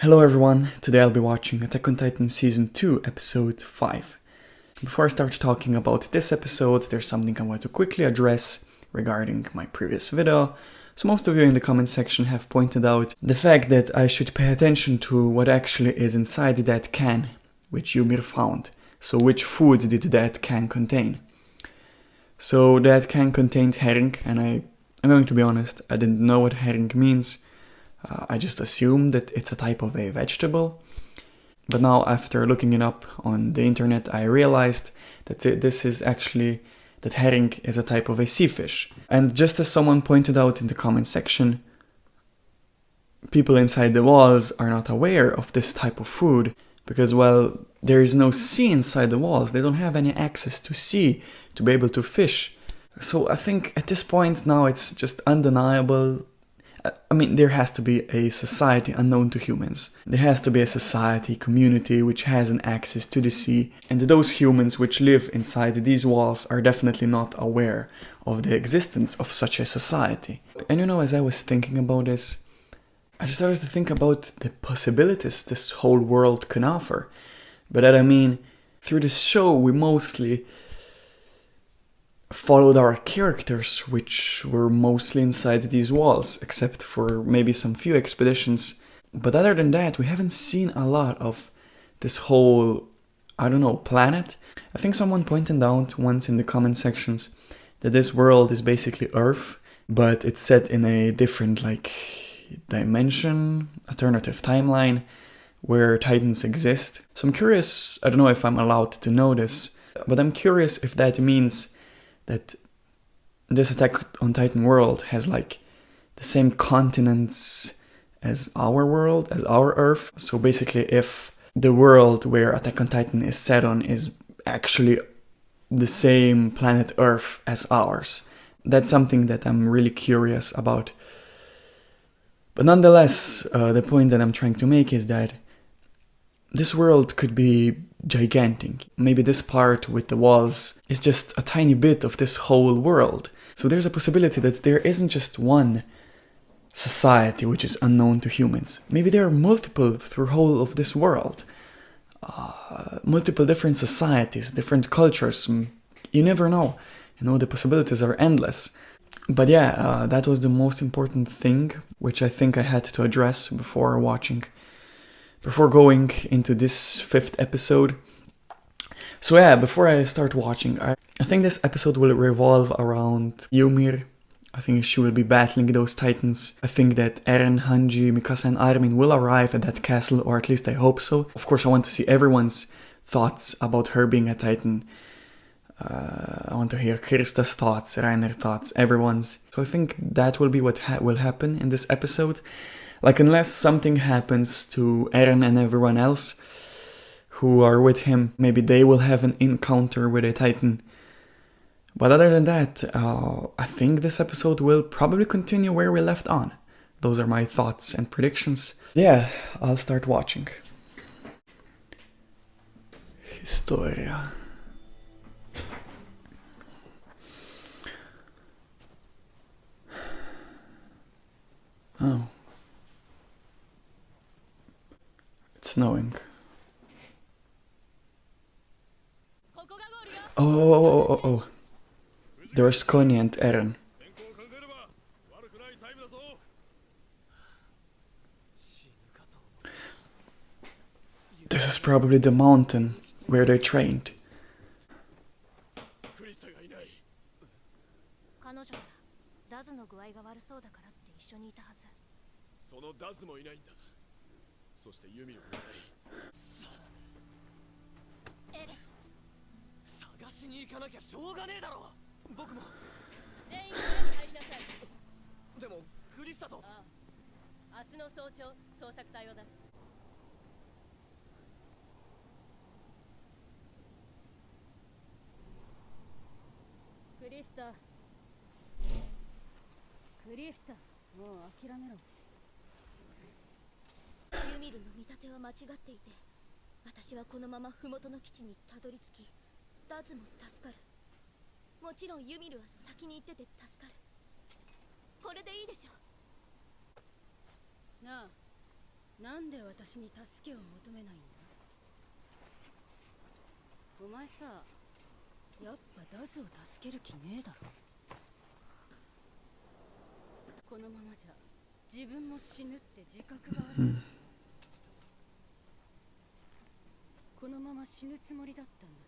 Hello everyone, today I'll be watching Attack on Titan Season 2, Episode 5. Before I start talking about this episode, there's something I want to quickly address regarding my previous video. So most of you in the comment section have pointed out the fact that I should pay attention to what actually is inside that can, which Ymir found. So which food did that can contain? So that can contained herring, and I'm going to be honest, I didn't know what herring means. I just assumed that it's a type of a vegetable. But now, after looking it up on the internet, I realized that that herring is a type of a sea fish. And just as someone pointed out in the comment section, people inside the walls are not aware of this type of food because, well, there is no sea inside the walls. They don't have any access to sea to be able to fish. So I think at this point now it's just undeniable. I mean, there has to be a society unknown to humans. There has to be a society, community, which has an access to the sea. And those humans which live inside these walls are definitely not aware of the existence of such a society. And as I was thinking about this, I just started to think about the possibilities this whole world can offer. By that I mean, through this show we mostly followed our characters, which were mostly inside these walls, except for maybe some few expeditions. But other than that, we haven't seen a lot of this whole, planet. I think someone pointed out once in the comment sections that this world is basically Earth, but it's set in a different, dimension, alternative timeline, where Titans exist. So I'm curious, I don't know if I'm allowed to know this, but I'm curious if that means that this Attack on Titan world has the same continents as our world, as our Earth. So basically if the world where Attack on Titan is set on is actually the same planet Earth as ours. That's something that I'm really curious about. But nonetheless, the point that I'm trying to make is that this world could be gigantic. Maybe this part with the walls is just a tiny bit of this whole world. So there's a possibility that there isn't just one society which is unknown to humans. Maybe there are multiple through whole of this world. Multiple different societies, different cultures. You never know. The possibilities are endless. But yeah, that was the most important thing which I think I had to address before going into this 5th episode. So yeah, before I start watching, I think this episode will revolve around Ymir. I think she will be battling those titans. I think that Eren, Hanji, Mikasa and Armin will arrive at that castle, or at least I hope so. Of course, I want to see everyone's thoughts about her being a titan. I want to hear Christas' thoughts, Reiners' thoughts, everyone's. So I think that will be what will happen in this episode. Unless something happens to Eren and everyone else who are with him, maybe they will have an encounter with a titan. But other than that, I think this episode will probably continue where we left on. Those are my thoughts and predictions. Yeah, I'll start watching. Historia. Oh. It's snowing. Oh. There is Connie and Eren. This is probably the mountain where they trained. Christa, もう諦めろ。ユミルの見立ては間違っていて、私はこのまま麓の基地にたどり着き、ダズも助かる。もちろんユミルは先に行ってて助かる。これでいいでしょ。なあ、なんで私に助けを求めないんだ。お前さ、やっぱダズを助ける気ねえだろ。このままじゃ自分も死ぬって自覚がある。このまま死ぬつもりだったんだろ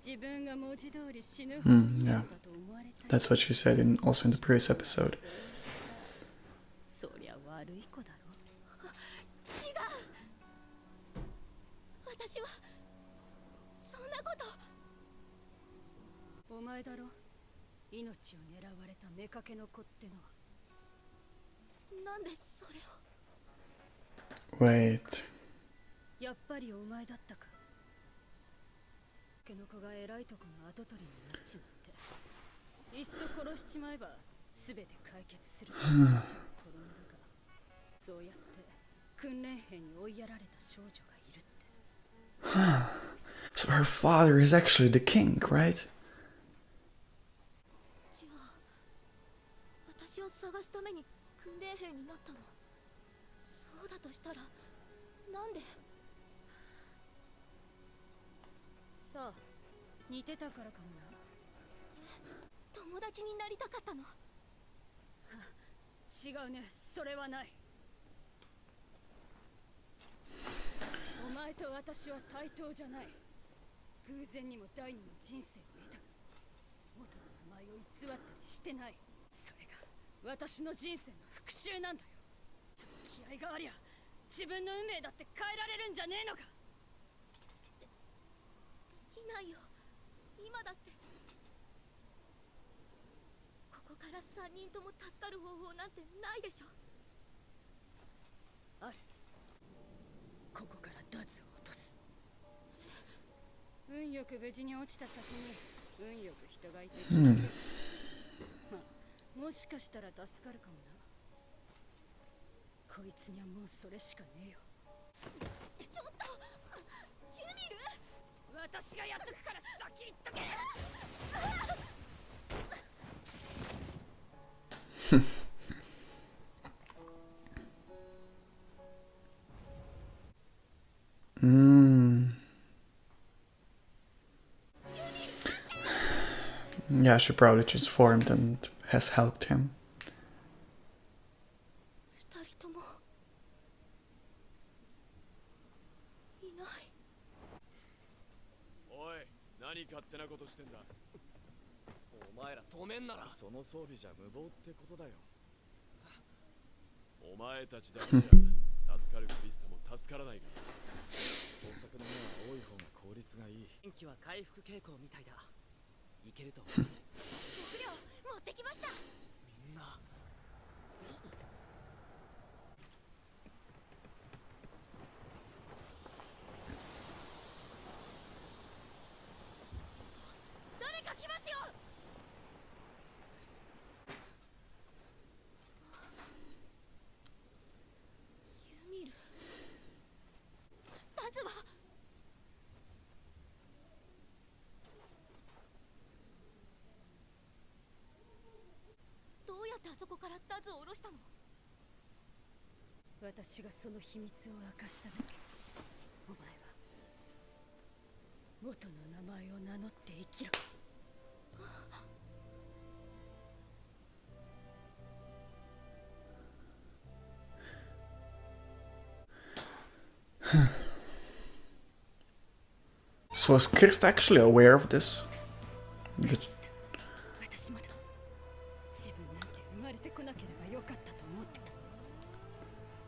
う。自分が文字通り死ぬ方がいいのだと思われたい。 That's what she said also in the previous episode. そりゃ悪い子だろ。違う。私はそんなこと。お前だろ、命を狙われた妾の子ってのは。なんでそれを。 Wait. やっぱりお前だったか。けの子が偉いとこの跡取りになっちまって、いっそ殺しちまえば全て解決するって話を転んだが、そうやって訓練兵に追いやられた少女がいるって。So her father is actually the king, right? じゃあ私を探すために訓練兵になったの。そうだとしたらなんで。さあ、似てたからかもな。友達になりたかったの。違うね、それはない。お前と私は対等じゃない。偶然にも第二の人生を得た。元の名前を偽ったりしてない。それが私の人生の復讐なんだよ。その気合がありゃ自分の運命だって変えられるんじゃねえのか。できないよ、今だって。ここから3人とも助かる方法なんてないでしょ。ある。ここからダズを落とす。運よく無事に落ちた先に運よく人がいて、まあ、もしかしたら助かるかもな。こいつにはもうそれしかねえよ。ちょっとユミル、私がやっとくから先行っとけ。Yeah, she probably just formed and has helped him. 2人ともいない。おい、何勝手なことしてんだ。お前ら止めんならその装備じゃ無謀ってことだよ。お前たちだけじゃ助かるクリスタも助からないから。捜索の目は多い方が効率がいい。天気は回復傾向みたいだ。いけると食料持ってきました。みんな。誰か来ますよ。ユミル、ダズは。どうやってあそこからダズを下ろしたの。私がその秘密を明かしただけ。お前は元の名前を名乗って生きろ。So was Christa actually aware of this? 私まだ自分なんて生まれてこなければよかったと思って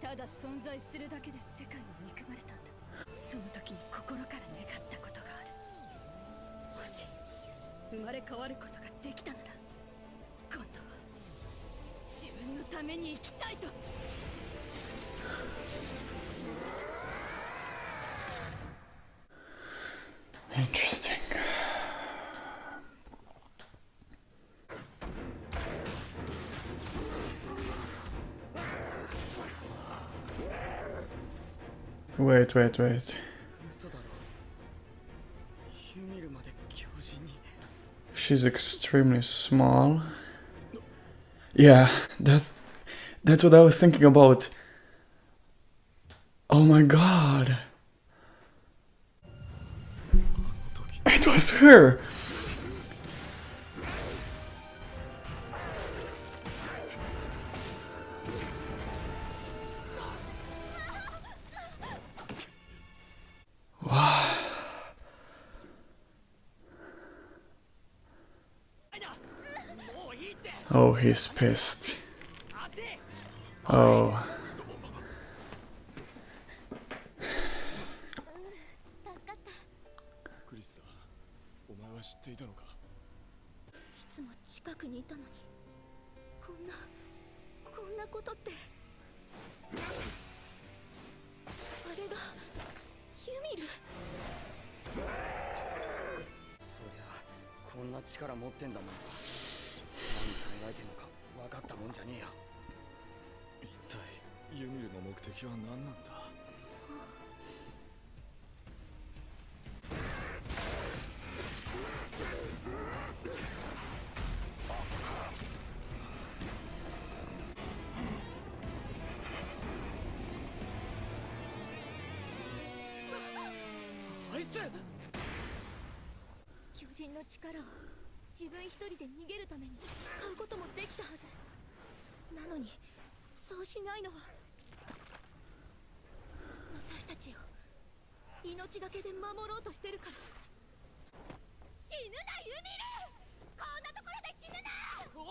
た。ただ存在するだけで世界に憎まれたんだ。その時に心から願ったことがある。もし生まれ変わることができたなら、今度は自分のために生きたいと。Interesting. Wait. 嘘だろ。ユミルまで教授に。 She's extremely small. Yeah, that's what I was thinking about. Oh my god. It was her! Wow. Oh, he's pissed. Oh. 助かった。クリスタ、お前は知っていたのか？いつも近くにいたのに、こんなことって。あれがユミル。そりゃこんな力持ってんだもんな。何考えてんのか分かったもんじゃねえよ。一体ユミルの目的は何なんだ？あいつ！巨人の力を自分一人で逃げるために使うこともできたはず。なのにそうしないのは私たちを命がけで守ろうとしてるから。死ぬなユミル！こんなところで死ぬな！お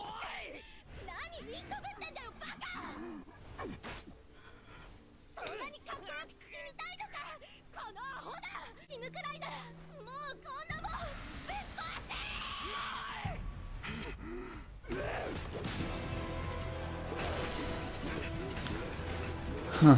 い！何見くぶってんだよバカ！そんなにかっこよく死にたいのかこのアホだ！死ぬくらいならもうこんなもんぶっ壊せ！ Huh.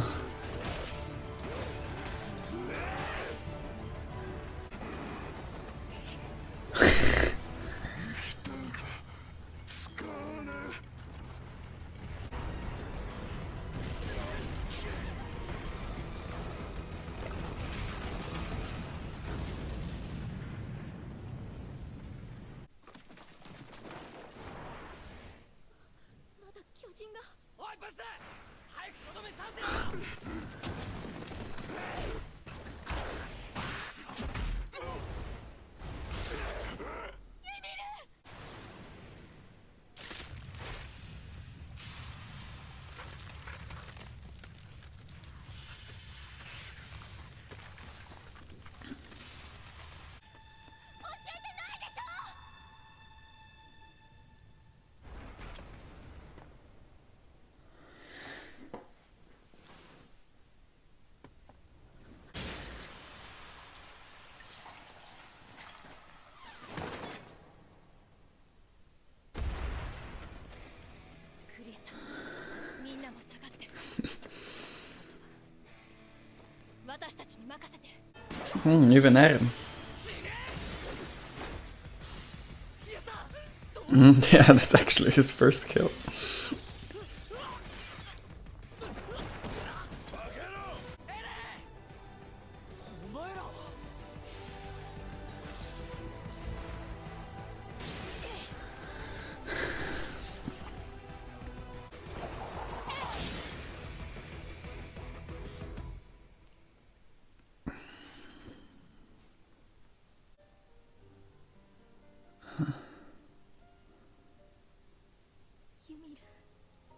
Even Aaron. Yeah, that's actually his first kill.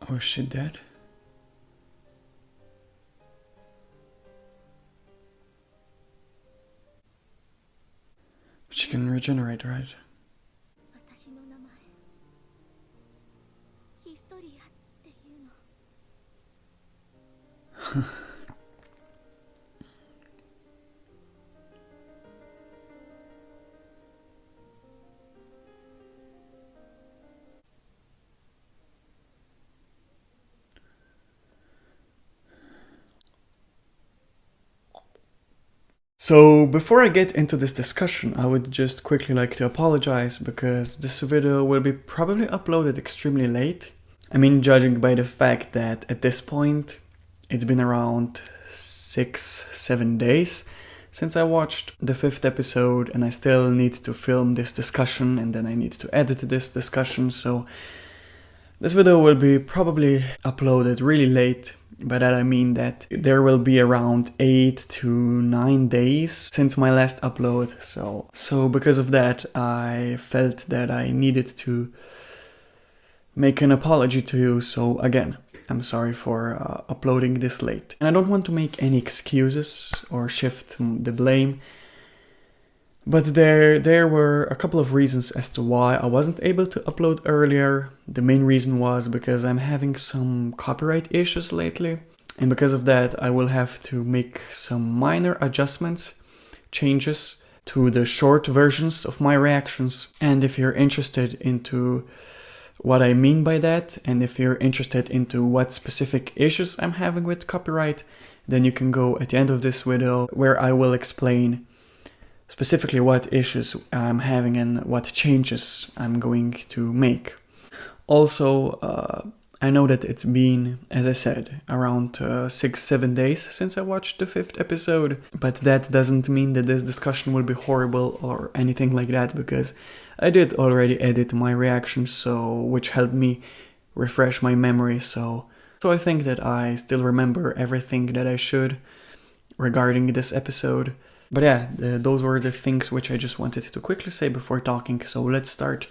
Was she dead? She can regenerate, right? 私の名前ヒストリアっていうの。So, before I get into this discussion, I would just quickly like to apologize because this video will be probably uploaded extremely late. I mean, judging by the fact that at this point, it's been around 6-7 days since I watched the 5th episode and I still need to film this discussion and then I need to edit this discussion, so this video will be probably uploaded really late By that I mean that there will be around 8 to 9 days since my last upload, so because of that I felt that I needed to make an apology to you. So again, I'm sorry for uploading this late. And I don't want to make any excuses or shift the blame, but there were a couple of reasons as to why I wasn't able to upload earlier. The main reason was because I'm having some copyright issues lately, and because of that I will have to make some minor adjustments, changes to the short versions of my reactions. And if you're interested into what I mean by that, and if you're interested into what specific issues I'm having with copyright, then you can go at the end of this video where I will explain specifically what issues I'm having and what changes I'm going to make. Also, I know that it's been, as I said, around 6-7 days since I watched the 5th episode, but that doesn't mean that this discussion will be horrible or anything like that, because I did already edit my reactions, which helped me refresh my memory, so I think that I still remember everything that I should regarding this episode. But yeah, those were the things which I just wanted to quickly say before talking, so let's start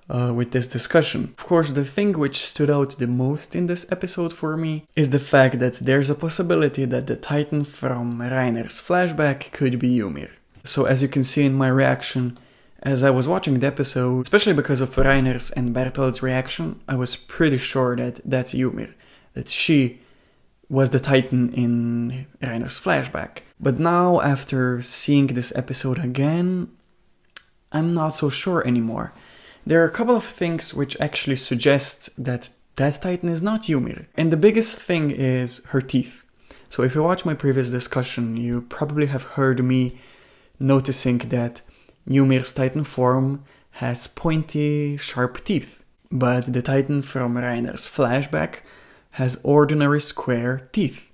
with this discussion. Of course, the thing which stood out the most in this episode for me is the fact that there's a possibility that the Titan from Reiners' flashback could be Ymir. So as you can see in my reaction, as I was watching the episode, especially because of Reiners and Berthold's reaction, I was pretty sure that that's Ymir, that she was the Titan in Reiners' flashback. But now, after seeing this episode again, I'm not so sure anymore. There are a couple of things which actually suggest that that Titan is not Ymir. And the biggest thing is her teeth. So if you watch my previous discussion, you probably have heard me noticing that Ymir's Titan form has pointy, sharp teeth. But the Titan from Reiners' flashback has ordinary square teeth.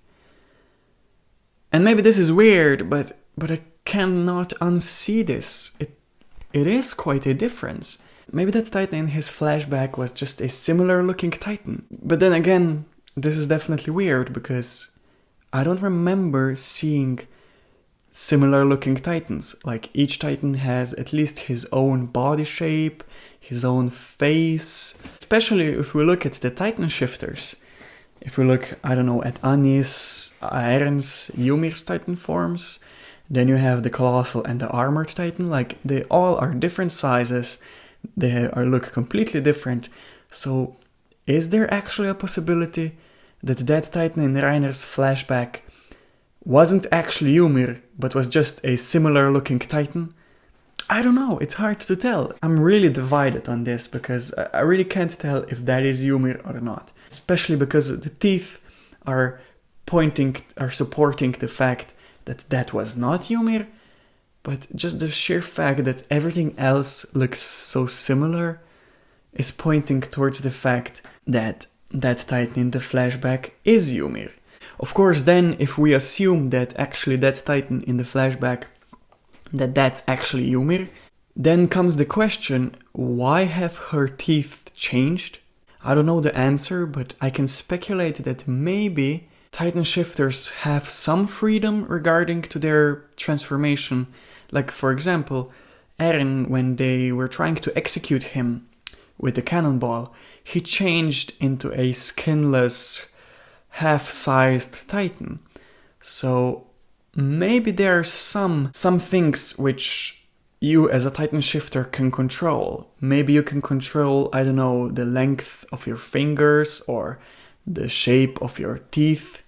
And maybe this is weird, but I cannot unsee this. It is quite a difference. Maybe that Titan in his flashback was just a similar looking Titan. But then again, this is definitely weird because I don't remember seeing similar looking Titans. Like, each Titan has at least his own body shape, his own face. Especially if we look at the Titan shifters. If we look, I don't know, at Annie's, Aaron's, Ymir's Titan forms, then you have the Colossal and the Armored Titan. Like, they all are different sizes, they look completely different. So, is there actually a possibility that that Titan in Reiners' flashback wasn't actually Ymir, but was just a similar looking Titan? I don't know, it's hard to tell. I'm really divided on this because I really can't tell if that is Ymir or not. Especially because the teeth are supporting the fact that that was not Ymir, but just the sheer fact that everything else looks so similar is pointing towards the fact that that Titan in the flashback is Ymir. Of course, then if we assume that actually that Titan in the flashback, that's actually Ymir, then comes the question, why have her teeth changed? I don't know the answer, but I can speculate that maybe Titan shifters have some freedom regarding to their transformation. Like, for example, Eren, when they were trying to execute him with the cannonball, he changed into a skinless, half-sized Titan. So maybe there are some things which you as a Titan shifter can control. Maybe you can control, I don't know, the length of your fingers or the shape of your teeth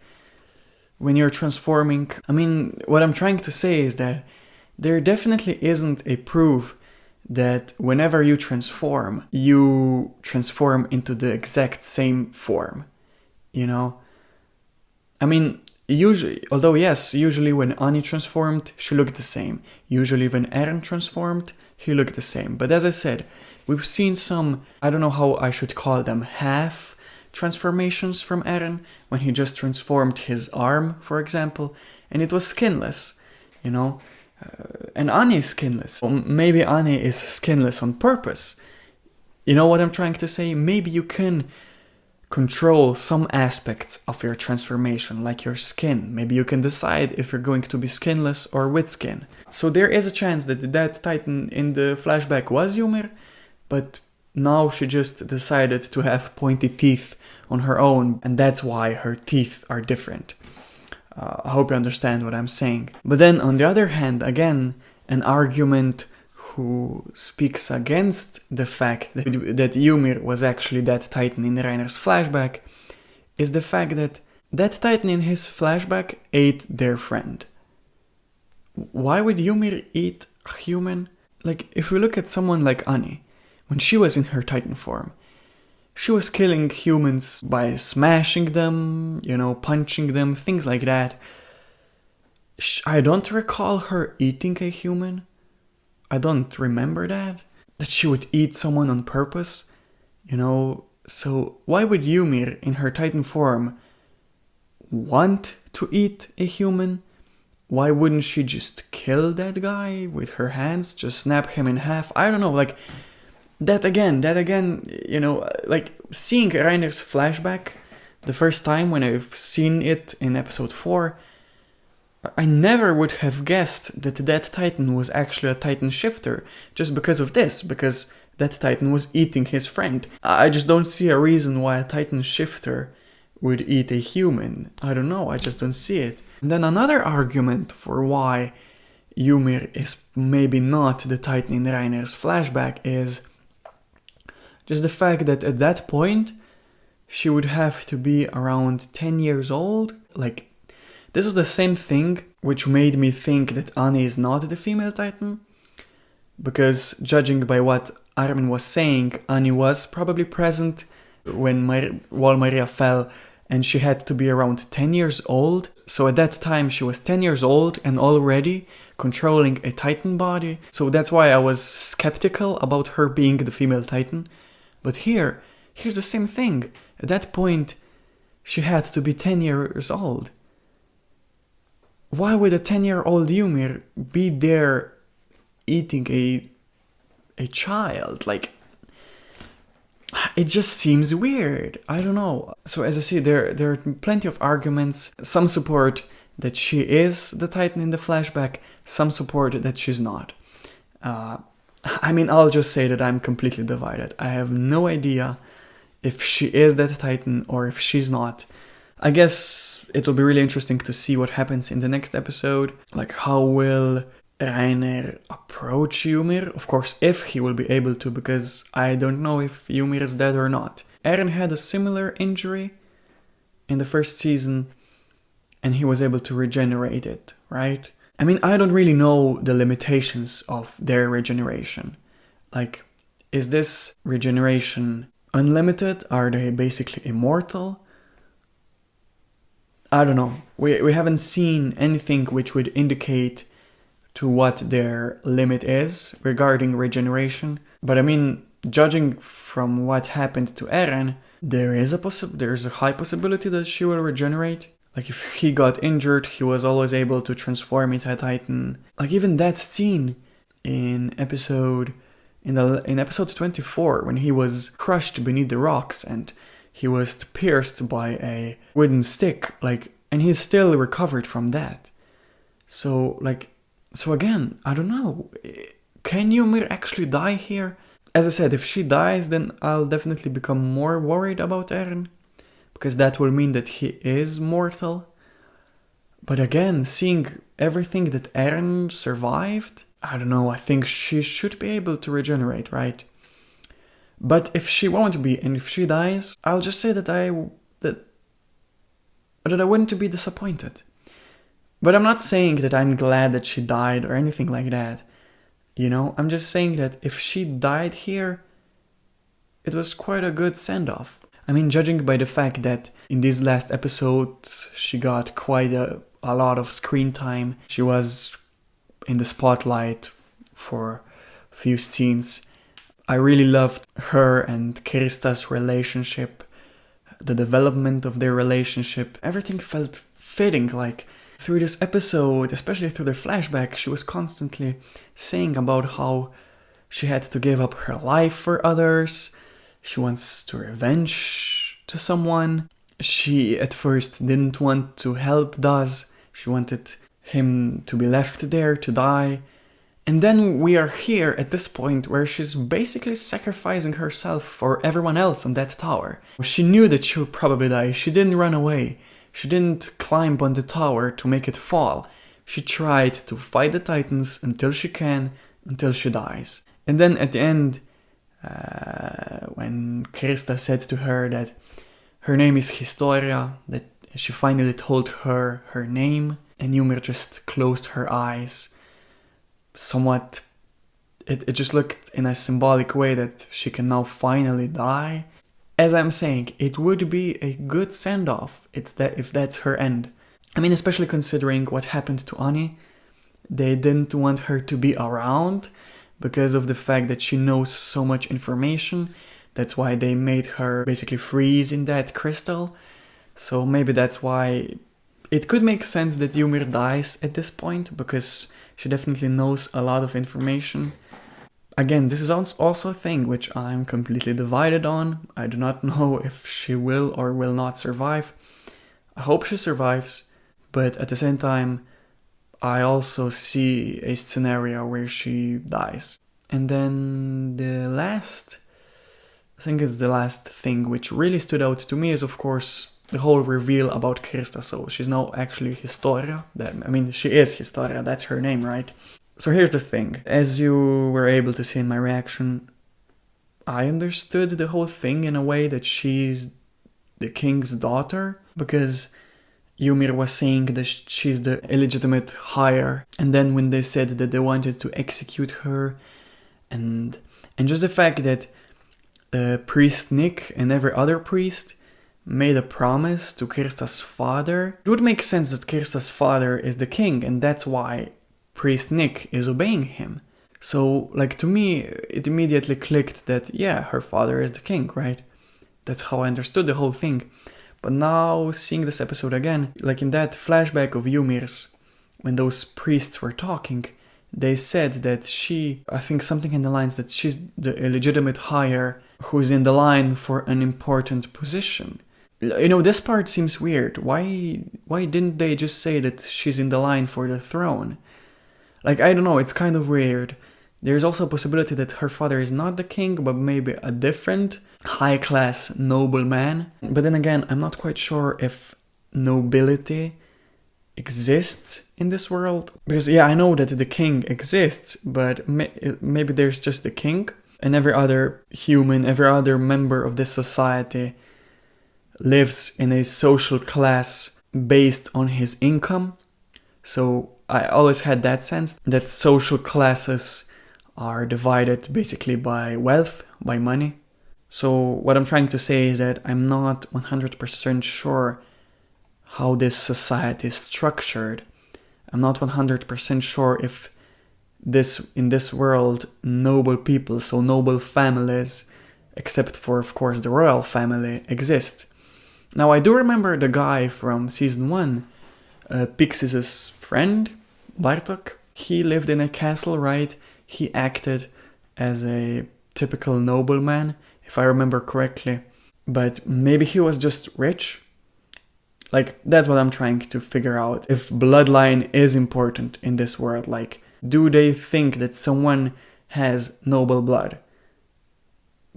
when you're transforming. I mean, what I'm trying to say is that there definitely isn't a proof that whenever you transform into the exact same form, you know? I mean, usually when Annie transformed, she looked the same. Usually when Eren transformed, he looked the same. But as I said, we've seen some, I don't know how I should call them, half transformations from Eren, when he just transformed his arm, for example, and it was skinless, you know? And Annie is skinless. Or maybe Annie is skinless on purpose. You know what I'm trying to say? Maybe you can control some aspects of your transformation, like your skin. Maybe you can decide if you're going to be skinless or with skin. So there is a chance that that Titan in the flashback was Ymir, but now she just decided to have pointy teeth on her own, and that's why her teeth are different. I hope you understand what I'm saying. But then on the other hand, again, an argument who speaks against the fact that Ymir was actually that Titan in Reiners' flashback is the fact that that Titan in his flashback ate their friend. Why would Ymir eat a human? Like, if we look at someone like Annie, when she was in her Titan form, she was killing humans by smashing them, punching them, things like that. I don't recall her eating a human. I don't remember that she would eat someone on purpose, so why would Ymir in her Titan form want to eat a human? Why wouldn't she just kill that guy with her hands, just snap him in half? I don't know, like, that again, like, seeing Reiners' flashback the first time when I've seen it in episode 4, I never would have guessed that that Titan was actually a Titan shifter, just because of this, because that Titan was eating his friend. I just don't see a reason why a Titan shifter would eat a human. I don't know, I just don't see it. And then another argument for why Ymir is maybe not the Titan in Reiners' flashback is just the fact that at that point, she would have to be around 10 years old. Like, this was the same thing which made me think that Annie is not the female Titan, because judging by what Armin was saying, Annie was probably present while Maria fell, and she had to be around 10 years old. So at that time she was 10 years old and already controlling a Titan body. So that's why I was skeptical about her being the female Titan. But here's the same thing. At that point, she had to be 10 years old. Why would a 10-year-old Ymir be there eating a child? Like, it just seems weird. I don't know. So as I see, there are plenty of arguments. Some support that she is the Titan in the flashback. Some support that she's not. I'll just say that I'm completely divided. I have no idea if she is that Titan or if she's not. I guess it will be really interesting to see what happens in the next episode. Like, how will Reiner approach Ymir? Of course, if he will be able to, because I don't know if Ymir is dead or not. Eren had a similar injury in the first season, and he was able to regenerate it, right? I don't really know the limitations of their regeneration. Like, is this regeneration unlimited? Are they basically immortal? I don't know. We haven't seen anything which would indicate to what their limit is regarding regeneration. But judging from what happened to Eren, there's a high possibility that she will regenerate. Like, if he got injured, he was always able to transform into a Titan. Like, even that scene in episode 24, when he was crushed beneath the rocks and he was pierced by a wooden stick, and he still recovered from that. So again, I don't know. Can Ymir actually die here? As I said, if she dies, then I'll definitely become more worried about Eren, because that will mean that he is mortal. But again, seeing everything that Eren survived, I don't know, I think she should be able to regenerate, right? But if she won't be, and if she dies, I'll just say that I wouldn't be disappointed. But I'm not saying that I'm glad that she died or anything like that. I'm just saying that if she died here, it was quite a good send-off. Judging by the fact that in these last episodes, she got quite a lot of screen time. She was in the spotlight for a few scenes. I really loved her and Christas' relationship, the development of their relationship. Everything felt fitting. Like, through this episode, especially through the flashback, she was constantly saying about how she had to give up her life for others. She wants to revenge to someone. She at first didn't want to help Daz. She wanted him to be left there to die. And then we are here at this point where she's basically sacrificing herself for everyone else on that tower. She knew that she would probably die. She didn't run away. She didn't climb on the tower to make it fall. She tried to fight the Titans until she can, until she dies. And then at the end, when Christa said to her that her name is Historia, that she finally told her her name, and Ymir just closed her eyes. Somewhat, it just looked in a symbolic way that she can now finally die. As I'm saying, it would be a good send-off if that's her end. I mean, especially considering what happened to Ani. They didn't want her to be around because of the fact that she knows so much information. That's why they made her basically freeze in that crystal. So maybe that's why it could make sense that Ymir dies at this point, because she definitely knows a lot of information. Again, this is also a thing which I'm completely divided on. I do not know if she will or will not survive. I hope she survives, but at the same time, I also see a scenario where she dies. And then I think it's the last thing which really stood out to me is, of course, the whole reveal about Christa. So she's now actually Historia. She is Historia, that's her name, right? So here's the thing. As you were able to see in my reaction, I understood the whole thing in a way that she's the king's daughter, because Ymir was saying that she's the illegitimate heir. And then when they said that they wanted to execute her, and just the fact that priest Nick and every other priest made a promise to Christa's father, it would make sense that Christa's father is the king, and that's why priest Nick is obeying him. So, to me, it immediately clicked that, yeah, her father is the king, right? That's how I understood the whole thing. But now, seeing this episode again, in that flashback of Ymir's, when those priests were talking, they said that I think something in the lines that she's the illegitimate heir who's in the line for an important position. This part seems weird. Why didn't they just say that she's in the line for the throne? I don't know, it's kind of weird. There's also a possibility that her father is not the king, but maybe a different high-class nobleman. But then again, I'm not quite sure if nobility exists in this world. Because, yeah, I know that the king exists, but maybe there's just the king, and every other human, every other member of this society lives in a social class based on his income. So I always had that sense that social classes are divided basically by wealth, by money. So what I'm trying to say is that I'm not 100% sure how this society is structured. I'm not 100% sure if in this world noble people, so noble families, except for of course the royal family, exist. Now I do remember the guy from season 1, Pixis' friend, Bartok. He lived in a castle, right? He acted as a typical nobleman, if I remember correctly. But maybe he was just rich? That's what I'm trying to figure out. If bloodline is important in this world, do they think that someone has noble blood?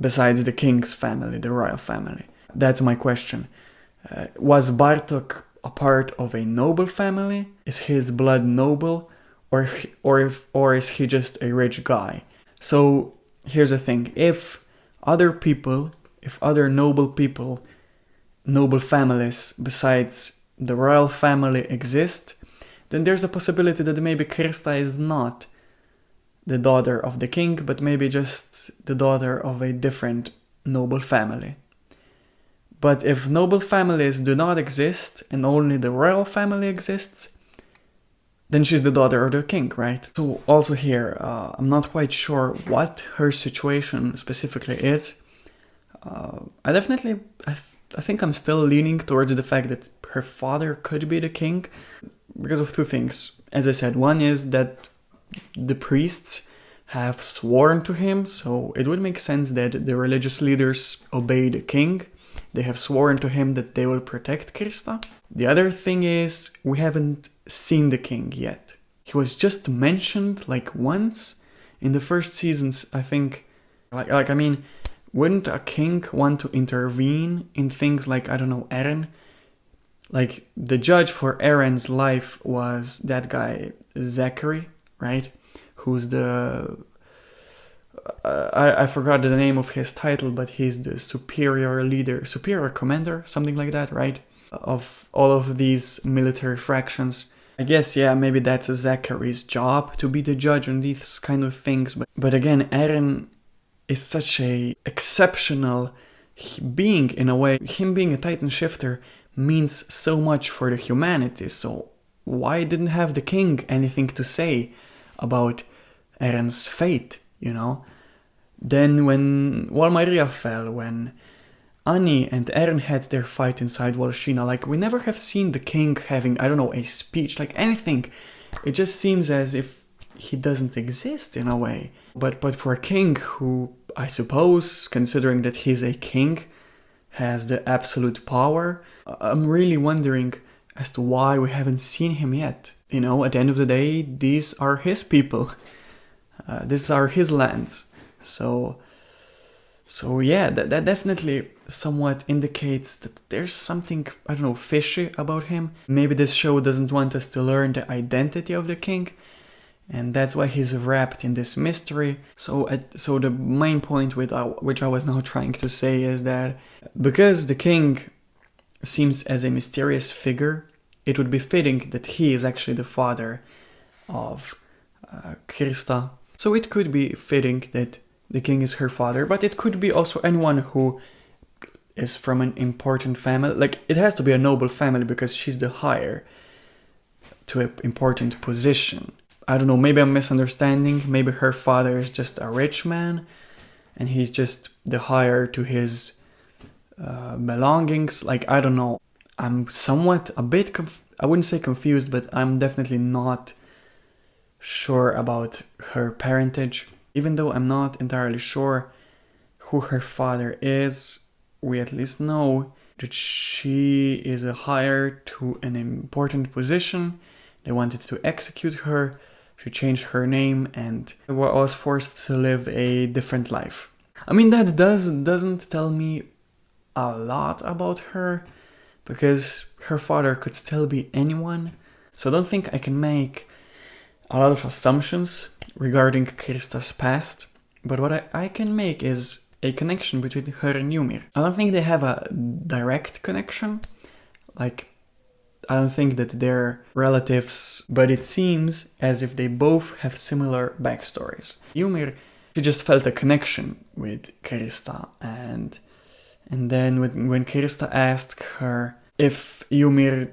Besides the king's family, the royal family. That's my question. Was Bartok a part of a noble family? Is his blood noble? Or is he just a rich guy? So here's the thing. If other noble people, noble families besides the royal family exist, then there's a possibility that maybe Christa is not the daughter of the king, but maybe just the daughter of a different noble family. But if noble families do not exist and only the royal family exists, then she's the daughter of the king, right? So also here, I'm not quite sure what her situation specifically is. I think I'm still leaning towards the fact that her father could be the king because of two things. As I said, one is that the priests have sworn to him, so it would make sense that the religious leaders obey the king. They have sworn to him that they will protect Christa. The other thing is, we haven't seen the king yet. He was just mentioned like once in the first seasons, I think. I mean, wouldn't a king want to intervene in things like, I don't know, Eren? Like, the judge for Eren's life was that guy, Zachary, right? Who's the... I forgot the name of his title, but he's the superior leader, superior commander, something like that, right? Of all of these military fractions. I guess, yeah, maybe that's Zachary's job to be the judge on these kind of things. But again, Eren is such a exceptional being in a way. Him being a Titan shifter means so much for the humanity. So why didn't have the king anything to say about Eren's fate, you know? Then when Walmaria fell, when Annie and Eren had their fight inside Walshina, like, we never have seen the king having, I don't know, a speech, like anything. It just seems as if he doesn't exist in a way. But for a king who, I suppose, considering that he's a king, has the absolute power, I'm really wondering as to why we haven't seen him yet. You know, at the end of the day, these are his people. These are his lands. So yeah, that definitely somewhat indicates that there's something, I don't know, fishy about him. Maybe this show doesn't want us to learn the identity of the king, and that's why he's wrapped in this mystery. So the main point which I was now trying to say is that because the king seems as a mysterious figure, it would be fitting that he is actually the father of Christa. So it could be fitting that the king is her father, but it could be also anyone who is from an important family. Like, it has to be a noble family because she's the heir to an important position. I don't know, maybe I'm misunderstanding. Maybe her father is just a rich man and he's just the heir to his belongings. Like, I don't know. I'm somewhat a bit, I wouldn't say confused, but I'm definitely not sure about her parentage. Even though I'm not entirely sure who her father is, we at least know that she is a heir to an important position. They wanted to execute her. She changed her name and was forced to live a different life. I mean, that doesn't tell me a lot about her, because her father could still be anyone. So I don't think I can make a lot of assumptions regarding Christa's past, but what I can make is a connection between her and Ymir. I don't think they have a direct connection, like, I don't think that they're relatives, but it seems as if they both have similar backstories. Ymir, she just felt a connection with Christa, and then when Christa asked her if Ymir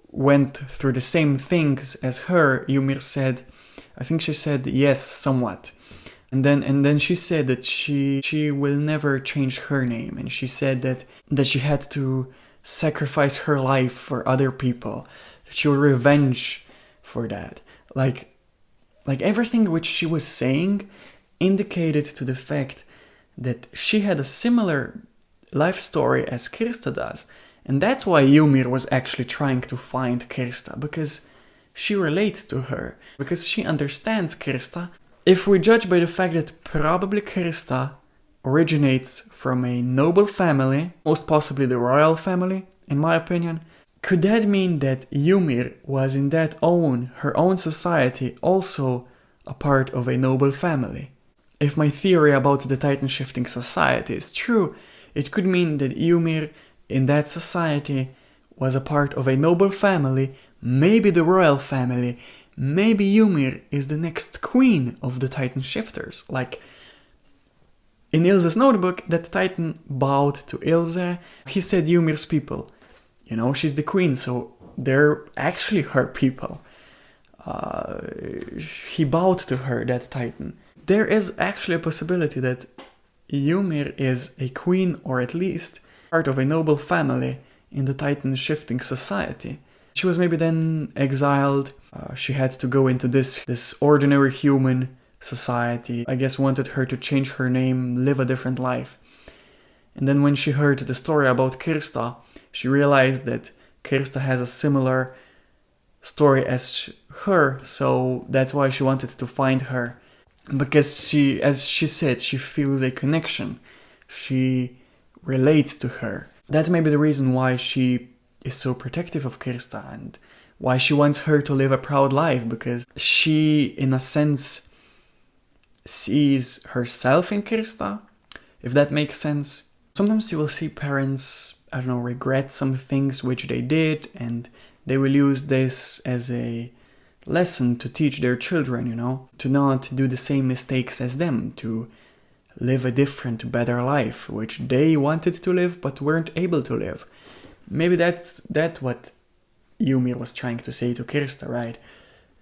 went through the same things as her, Ymir said, I think she said yes, somewhat. And then she said that she will never change her name, and she said that she had to sacrifice her life for other people, that she will revenge for that. Like everything which she was saying indicated to the fact that she had a similar life story as Christa does. And that's why Ymir was actually trying to find Christa, because she relates to her, because she understands Christa. If we judge by the fact that probably Christa originates from a noble family, most possibly the royal family, in my opinion, could that mean that Ymir was in her own society also a part of a noble family? If my theory about the Titan shifting society is true, it could mean that Ymir in that society was a part of a noble family, maybe the royal family. Maybe Ymir is the next queen of the Titan shifters. Like, in Ilse's notebook, that Titan bowed to Ilse. He said Ymir's people. You know, she's the queen, so they're actually her people. He bowed to her, that Titan. There is actually a possibility that Ymir is a queen, or at least part of a noble family in the Titan shifting society. She was maybe then exiled. She had to go into this ordinary human society. I guess wanted her to change her name, live a different life. And then when she heard the story about Christa, she realized that Christa has a similar story as her, so that's why she wanted to find her. Because she, as she said, she feels a connection. She relates to her. That may be the reason why she is so protective of Christa and why she wants her to live a proud life, because she, in a sense, sees herself in Christa, if that makes sense. Sometimes you will see parents, I don't know, regret some things which they did, and they will use this as a lesson to teach their children, you know, to not do the same mistakes as them, to live a different, better life, which they wanted to live but weren't able to live. Maybe that's what Ymir was trying to say to Christa, right?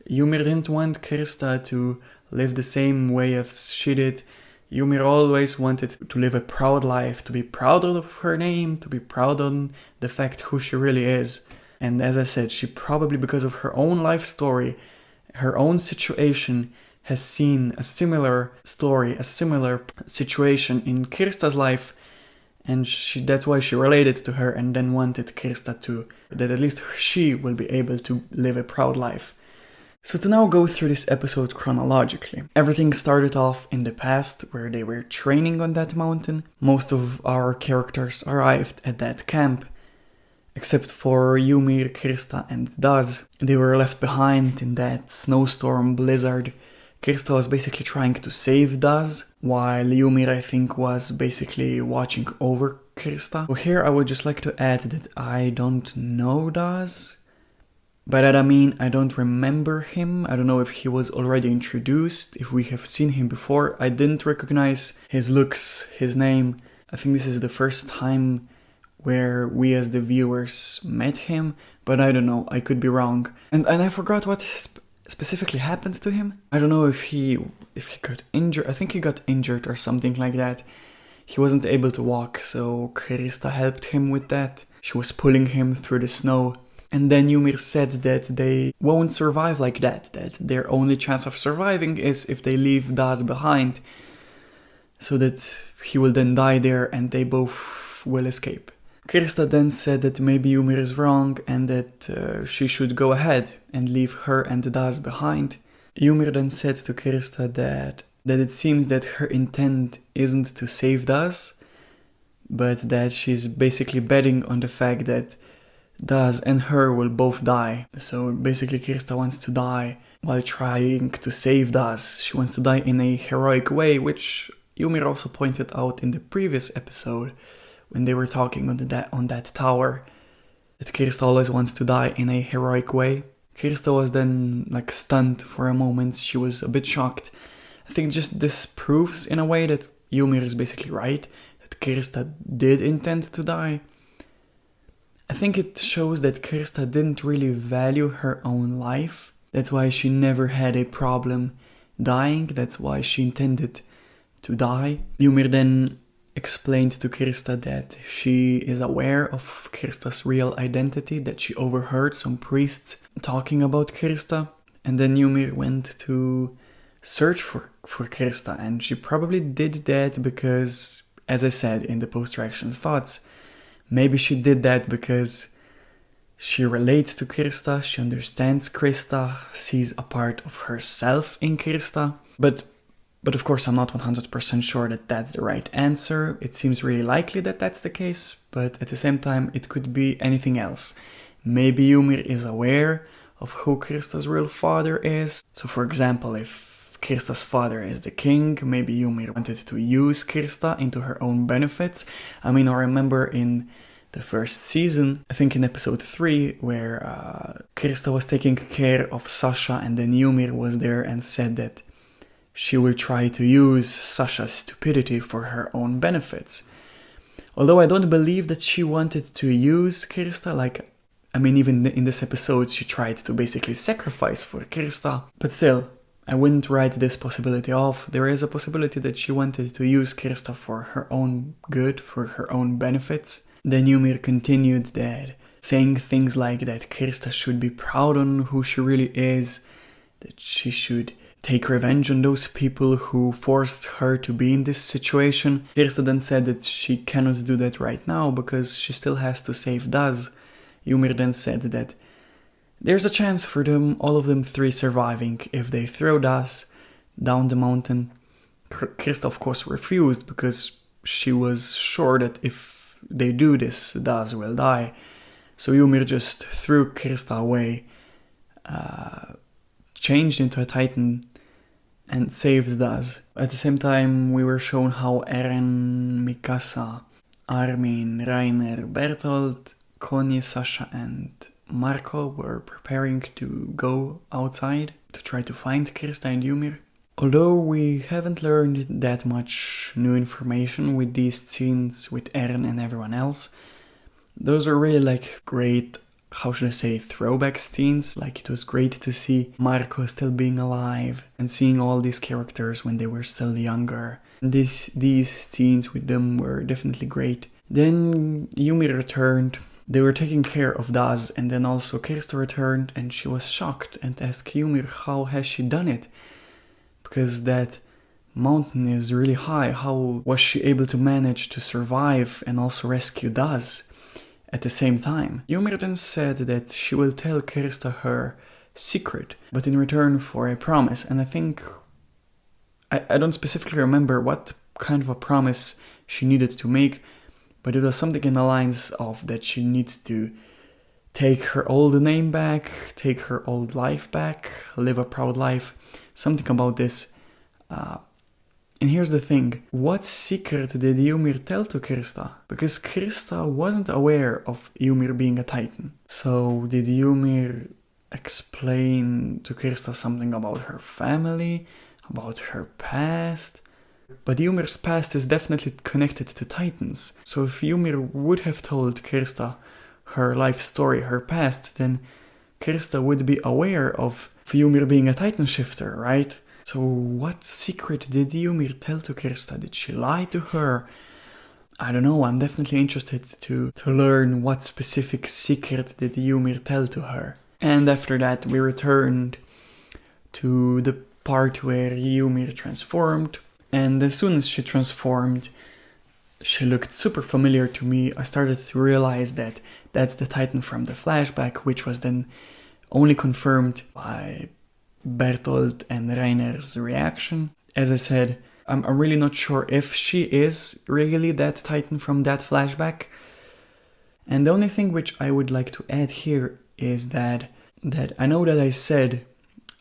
Ymir didn't want Christa to live the same way as she did. Ymir always wanted to live a proud life, to be proud of her name, to be proud on the fact who she really is. And as I said, she probably, because of her own life story, her own situation, has seen a similar story, a similar situation in Christa's life, and that's why she related to her and then wanted Christa to, that at least she will be able to live a proud life. So to now go through this episode chronologically. Everything started off in the past, where they were training on that mountain. Most of our characters arrived at that camp, except for Ymir, Christa and Daz. They were left behind in that snowstorm blizzard. Christa was basically trying to save Daz, while Ymir, I think, was basically watching over Christa. So here I would just like to add that I don't know Daz. By that I mean I don't remember him. I don't know if he was already introduced, if we have seen him before. I didn't recognize his looks, his name. I think this is the first time where we as the viewers met him, but I don't know, I could be wrong. And I forgot what specifically happened to him. I don't know if he got injured. I think he got injured or something like that. He wasn't able to walk, so Christa helped him with that. She was pulling him through the snow. And then Ymir said that they won't survive like that their only chance of surviving is if they leave Daz behind, so that he will then die there and they both will escape. Christa then said that maybe Ymir is wrong and that she should go ahead and leave her and Daz behind. Ymir then said to Christa that it seems that her intent isn't to save Daz, but that she's basically betting on the fact that Daz and her will both die. So basically Christa wants to die while trying to save Daz. She wants to die in a heroic way, which Ymir also pointed out in the previous episode when they were talking on that tower, that Christa always wants to die in a heroic way. Christa was then stunned for a moment. She was a bit shocked. I think just this proves in a way that Ymir is basically right, that Christa did intend to die. I think it shows that Christa didn't really value her own life. That's why she never had a problem dying. That's why she intended to die. Ymir then explained to Christa that she is aware of Christa's real identity, that she overheard some priests talking about Christa. And then Ymir went to search for Christa, and she probably did that because, as I said in the post-reaction thoughts, maybe she did that because she relates to Christa, she understands Christa, sees a part of herself in Christa. But of course I'm not 100% sure that that's the right answer. It seems really likely that that's the case, but at the same time it could be anything else. Maybe Ymir is aware of who Christa's real father is. So for example, if Christa's father is the king, maybe Ymir wanted to use Christa into her own benefits. I mean, I remember in the first season, I think in episode 3, where Christa was taking care of Sasha and then Ymir was there and said that she will try to use Sasha's stupidity for her own benefits. Although I don't believe that she wanted to use Christa, even in this episode she tried to basically sacrifice for Christa, but still, I wouldn't write this possibility off. There is a possibility that she wanted to use Christa for her own good, for her own benefits. Then Ymir continued that, saying things like that Christa should be proud on who she really is, that she should take revenge on those people who forced her to be in this situation. Christa then said that she cannot do that right now because she still has to save Daz. Ymir then said that there's a chance for them, all of them three surviving if they throw Daz down the mountain. Christa of course refused because she was sure that if they do this, Daz will die. So Ymir just threw Christa away, changed into a Titan, and saved Daz. At the same time, we were shown how Eren, Mikasa, Armin, Reiner, Bertolt, Connie, Sasha, and Marco were preparing to go outside to try to find Christa and Ymir. Although we haven't learned that much new information with these scenes with Eren and everyone else, those were really like great, how should I say, throwback scenes. Like it was great to see Marco still being alive and seeing all these characters when they were still younger. These scenes with them were definitely great. Then Ymir returned. They were taking care of Daz, and then also Christa returned and she was shocked and asked Ymir how has she done it? Because that mountain is really high. How was she able to manage to survive and also rescue Daz at the same time? Ymir then said that she will tell Christa her secret, but in return for a promise. And I think, I don't specifically remember what kind of a promise she needed to make, but it was something in the lines of that she needs to take her old name back, take her old life back, live a proud life, something about this. And here's the thing, what secret did Ymir tell to Christa? Because Christa wasn't aware of Ymir being a Titan. So did Ymir explain to Christa something about her family, about her past? But Ymir's past is definitely connected to Titans. So if Ymir would have told Christa her life story, her past, then Christa would be aware of Ymir being a Titan shifter, right? So what secret did Ymir tell to Christa? Did she lie to her? I don't know, I'm definitely interested to learn what specific secret did Ymir tell to her. And after that we returned to the part where Ymir transformed. And as soon as she transformed, she looked super familiar to me. I started to realize that that's the Titan from the flashback, which was then only confirmed by Bertolt and Reiner's reaction. As I said, I'm really not sure if she is really that Titan from that flashback. And the only thing which I would like to add here is that I know that I said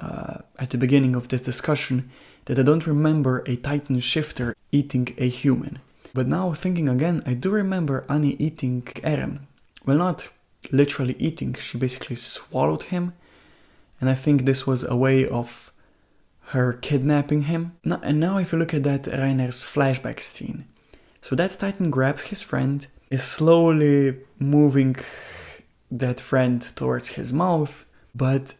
at the beginning of this discussion that I don't remember a Titan shifter eating a human. But now thinking again, I do remember Annie eating Eren. Well, not literally eating, she basically swallowed him. And I think this was a way of her kidnapping him. And now if you look at that Reiner's flashback scene. So that Titan grabs his friend, is slowly moving that friend towards his mouth. But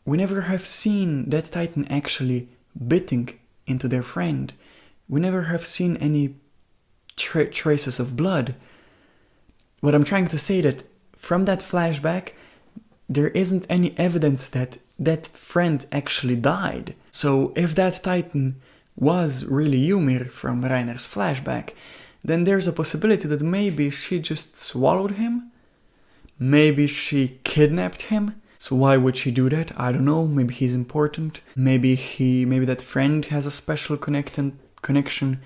we never have seen that Titan actually biting into their friend. We never have seen any traces of blood. What I'm trying to say that from that flashback, there isn't any evidence that that friend actually died. So if that Titan was really Ymir from Reiner's flashback, then there's a possibility that maybe she just swallowed him. Maybe she kidnapped him. So why would she do that? I don't know. Maybe he's important. Maybe that friend has a special connection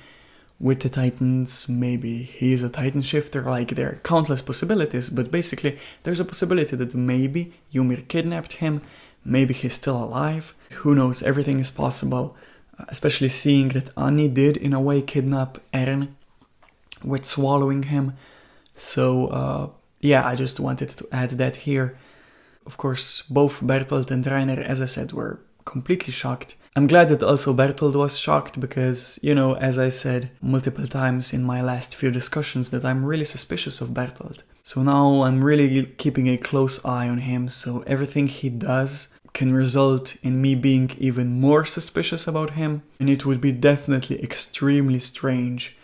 with the Titans. Maybe he is a Titan shifter. Like, there are countless possibilities, but basically there's a possibility that maybe Ymir kidnapped him. Maybe he's still alive. Who knows? Everything is possible. Especially seeing that Annie did in a way kidnap Eren with swallowing him. So yeah, I just wanted to add that here. Of course, both Bertolt and Reiner, as I said, were completely shocked. I'm glad that also Bertolt was shocked because, you know, as I said multiple times in my last few discussions, that I'm really suspicious of Bertolt. So now I'm really keeping a close eye on him, so everything he does can result in me being even more suspicious about him. And it would be definitely extremely strange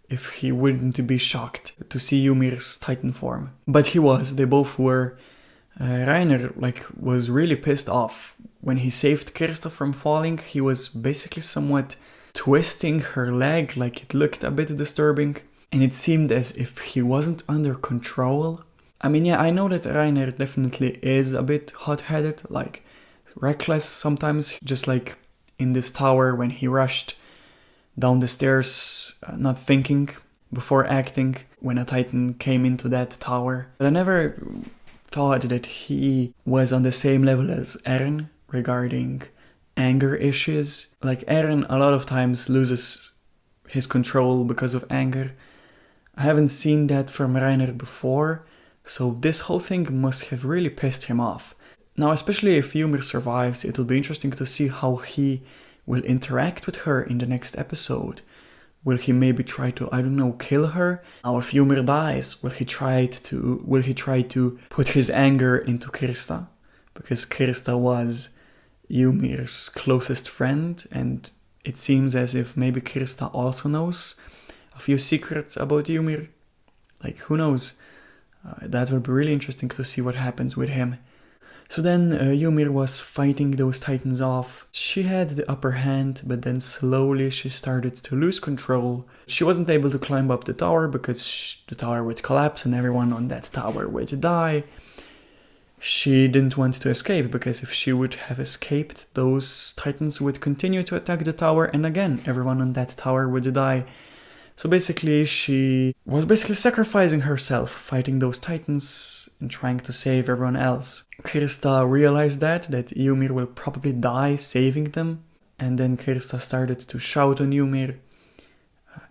if he wouldn't be shocked to see Ymir's Titan form. But he was, they both were. Reiner was really pissed off when he saved Christa from falling, he was basically somewhat twisting her leg, like it looked a bit disturbing, and it seemed as if he wasn't under control. I mean, yeah, I know that Reiner definitely is a bit hot-headed, like reckless sometimes, just like in this tower when he rushed down the stairs, not thinking before acting, when a Titan came into that tower. But I never thought that he was on the same level as Eren regarding anger issues. Like, Eren a lot of times loses his control because of anger. I haven't seen that from Reiner before, so this whole thing must have really pissed him off. Now, especially if Ymir survives, it'll be interesting to see how he will interact with her in the next episode. Will he maybe try to, I don't know, kill her? Now, if Ymir dies, will he try to put his anger into Christa? Because Christa was Ymir's closest friend, and it seems as if maybe Christa also knows a few secrets about Ymir. Like, who knows? That would be really interesting to see what happens with him. So then Ymir was fighting those Titans off. She had the upper hand, but then slowly she started to lose control. She wasn't able to climb up the tower because the tower would collapse and everyone on that tower would die. She didn't want to escape because if she would have escaped, those Titans would continue to attack the tower and again everyone on that tower would die. So basically she was sacrificing herself, fighting those Titans and trying to save everyone else. Christa realized that Ymir will probably die saving them, and then Christa started to shout on Ymir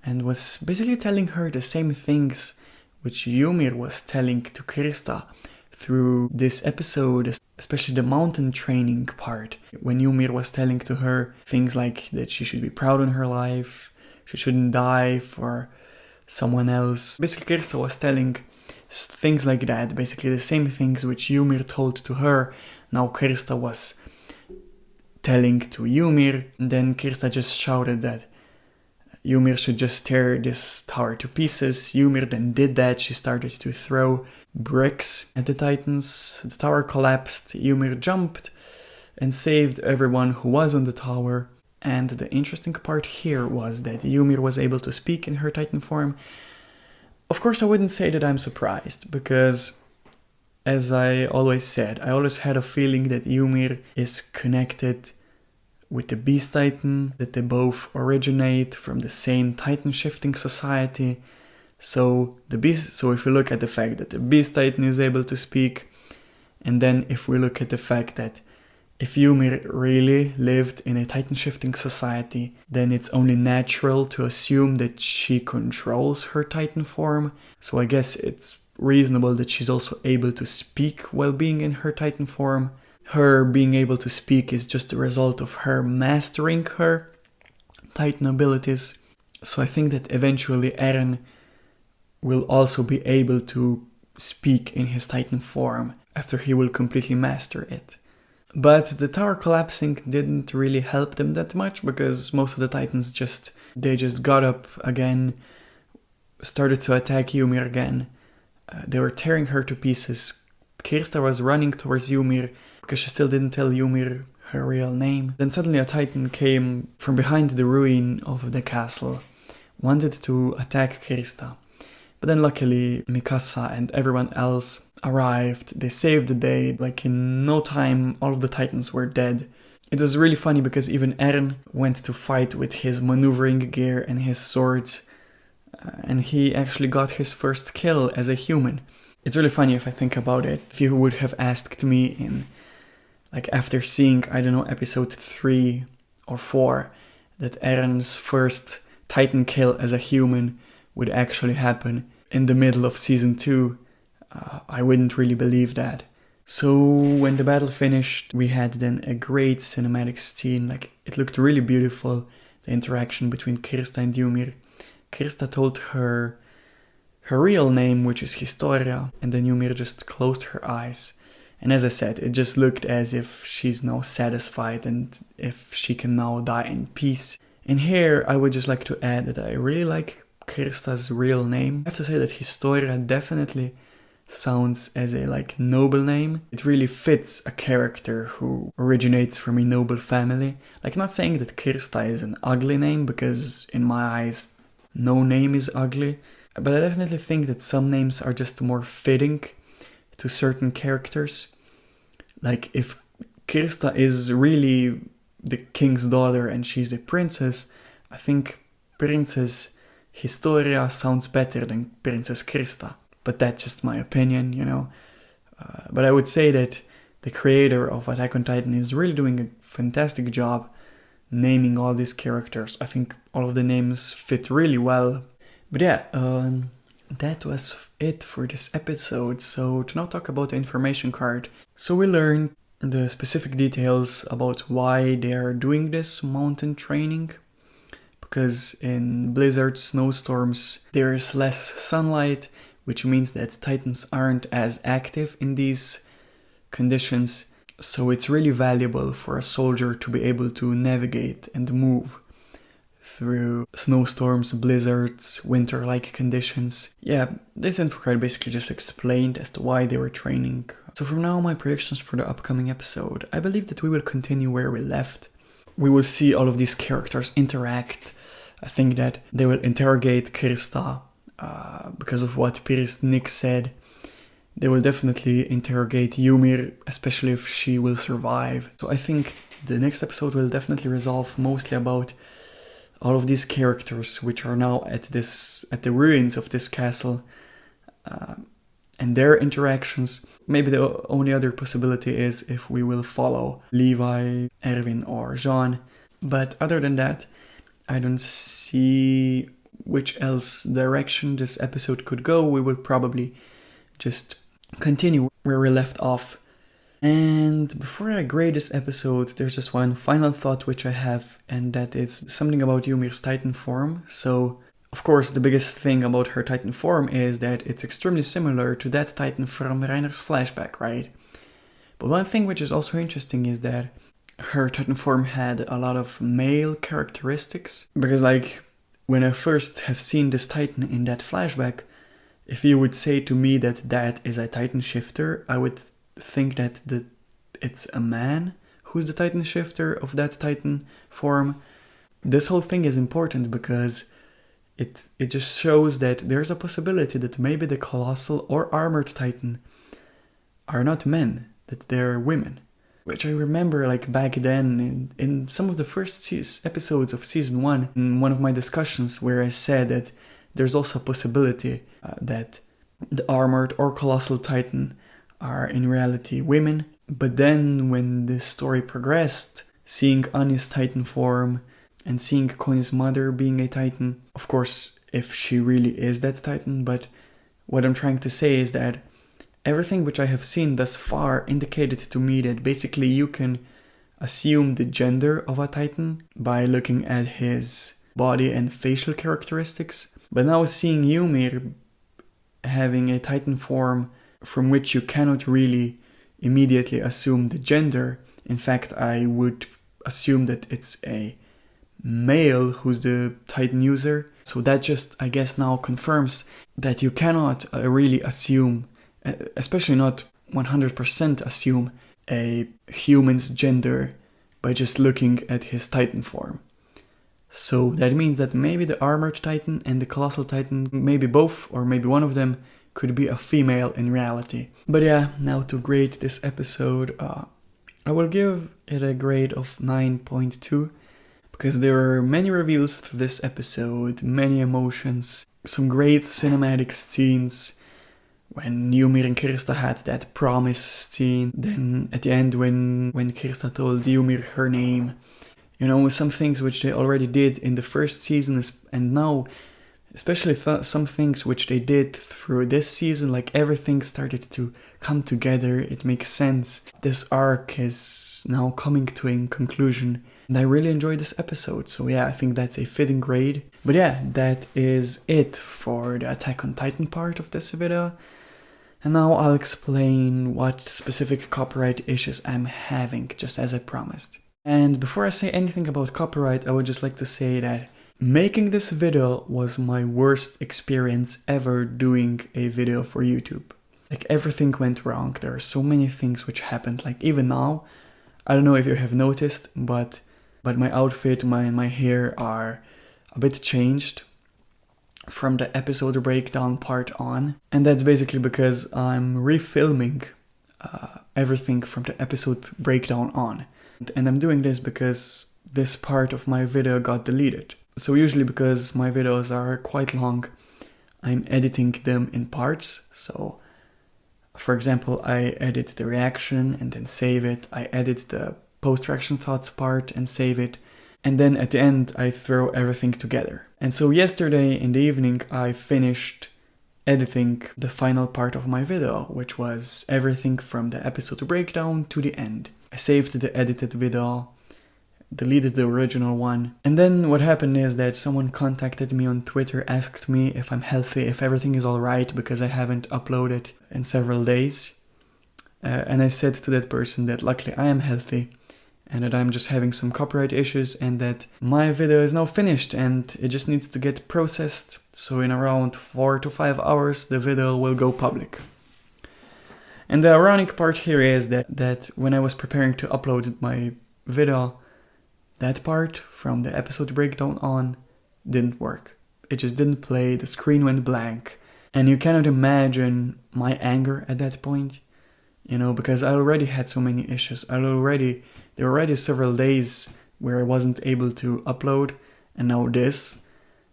and was basically telling her the same things which Ymir was telling to Christa through this episode, especially the mountain training part, when Ymir was telling to her things like that she should be proud in her life, she shouldn't die for someone else. Basically, Christa was telling things like that, basically the same things which Ymir told to her. Now Christa was telling to Ymir, and then Christa just shouted that Ymir should just tear this tower to pieces. Ymir then did that. She started to throw bricks at the Titans. The tower collapsed. Ymir jumped and saved everyone who was on the tower. And the interesting part here was that Ymir was able to speak in her Titan form. Of course, I wouldn't say that I'm surprised, because as I always said, I always had a feeling that Ymir is connected with the Beast Titan, that they both originate from the same Titan shifting society. So if we look at the fact that the Beast Titan is able to speak, and then if we look at the fact that if Ymir really lived in a Titan shifting society, then it's only natural to assume that she controls her Titan form. So I guess it's reasonable that she's also able to speak while being in her Titan form. Her being able to speak is just a result of her mastering her Titan abilities. So I think that eventually Eren will also be able to speak in his Titan form after he will completely master it. But the tower collapsing didn't really help them that much, because most of the Titans just got up again, started to attack Ymir again. They were tearing her to pieces. Christa was running towards Ymir because she still didn't tell Ymir her real name. Then suddenly a Titan came from behind the ruin of the castle, wanted to attack Christa. But then luckily Mikasa and everyone else arrived. They saved the day. Like, in no time all of the Titans were dead. It was really funny because even Eren went to fight with his maneuvering gear and his swords, and he actually got his first kill as a human. It's really funny if I think about it. If you would have asked me after seeing, I don't know, episode 3 or 4, that Eren's first Titan kill as a human would actually happen in the middle of season 2, I wouldn't really believe that. So when the battle finished, we had then a great cinematic scene. Like, it looked really beautiful, the interaction between Christa and Ymir. Christa told her real name, which is Historia, and then Ymir just closed her eyes. And as I said, it just looked as if she's now satisfied and if she can now die in peace. And here I would just like to add that I really like Christa's real name. I have to say that Historia definitely sounds as a like noble name. It really fits a character who originates from a noble family. Like, not saying that Christa is an ugly name, because in my eyes no name is ugly, but I definitely think that some names are just more fitting to certain characters. Like, if Christa is really the king's daughter and she's a princess, I think Princess Historia sounds better than Princess Christa. But that's just my opinion, you know. But I would say that the creator of Attack on Titan is really doing a fantastic job naming all these characters. I think all of the names fit really well. But yeah, that was it for this episode. So to now talk about the information card. So we learned the specific details about why they are doing this mountain training. Because in blizzards, snowstorms, there is less sunlight, which means that Titans aren't as active in these conditions. So it's really valuable for a soldier to be able to navigate and move through snowstorms, blizzards, winter-like conditions. Yeah, this info card basically just explained as to why they were training. So from now, my predictions for the upcoming episode. I believe that we will continue where we left. We will see all of these characters interact. I think that they will interrogate Christa because of what Priest Nick said. They will definitely interrogate Ymir, especially if she will survive. So I think the next episode will definitely resolve mostly about all of these characters which are now at the ruins of this castle and their interactions. Maybe the only other possibility is if we will follow Levi, Erwin or Jean. But other than that, I don't see which else direction this episode could go. We will probably just continue where we left off. And before I grade this episode, there's just one final thought which I have, and that is something about Ymir's Titan form. So, of course, the biggest thing about her Titan form is that it's extremely similar to that Titan from Reiners' flashback, right? But one thing which is also interesting is that her Titan form had a lot of male characteristics. Because, like, when I first have seen this Titan in that flashback, if you would say to me that that is a Titan shifter, I would think that it's a man who's the Titan shifter of that Titan form. This whole thing is important because it just shows that there's a possibility that maybe the Colossal or Armored Titan are not men, that they're women. Which I remember, like, back then in some of the first episodes of season 1, in one of my discussions where I said that there's also a possibility that the Armored or Colossal Titan are in reality women. But then when the story progressed, seeing Annie's Titan form and seeing Connie's mother being a Titan, of course, if she really is that Titan, but what I'm trying to say is that everything which I have seen thus far indicated to me that basically you can assume the gender of a Titan by looking at his body and facial characteristics. But now seeing Ymir having a Titan form from which you cannot really immediately assume the gender, in fact I would assume that it's a male who's the Titan user. So that just, I guess, now confirms that you cannot really assume, especially not 100% assume a human's gender by just looking at his Titan form. So that means that maybe the Armored Titan and the Colossal Titan, maybe both or maybe one of them, could be a female in reality. But yeah, now to grade this episode, I will give it a grade of 9.2 because there are many reveals to this episode, many emotions, some great cinematic scenes. When Ymir and Christa had that promise scene, then at the end when Christa told Ymir her name, you know, some things which they already did in the first season, and now especially some things which they did through this season, like everything started to come together, it makes sense. This arc is now coming to a conclusion, and I really enjoyed this episode, so yeah, I think that's a fitting grade. But yeah, that is it for the Attack on Titan part of this video. And now I'll explain what specific copyright issues I'm having, just as I promised. And before I say anything about copyright, I would just like to say that making this video was my worst experience ever doing a video for YouTube. Like everything went wrong. There are so many things which happened. Like even now, I don't know if you have noticed, but my outfit, my hair are a bit changed from the episode breakdown part on. And that's basically because I'm refilming everything from the episode breakdown on. And I'm doing this because this part of my video got deleted. So usually because my videos are quite long, I'm editing them in parts. So for example, I edit the reaction and then save it. I edit the post-reaction thoughts part and save it. And then at the end, I throw everything together. And so yesterday in the evening, I finished editing the final part of my video, which was everything from the episode breakdown to the end. I saved the edited video, deleted the original one. And then what happened is that someone contacted me on Twitter, asked me if I'm healthy, if everything is alright, because I haven't uploaded in several days. And I said to that person that luckily I am healthy and that I'm just having some copyright issues and that my video is now finished and it just needs to get processed. So in around 4 to 5 hours, the video will go public. And the ironic part here is that when I was preparing to upload my video, that part from the episode breakdown on didn't work. It just didn't play, the screen went blank. And you cannot imagine my anger at that point, you know, because I already had so many issues. There were already several days where I wasn't able to upload, and now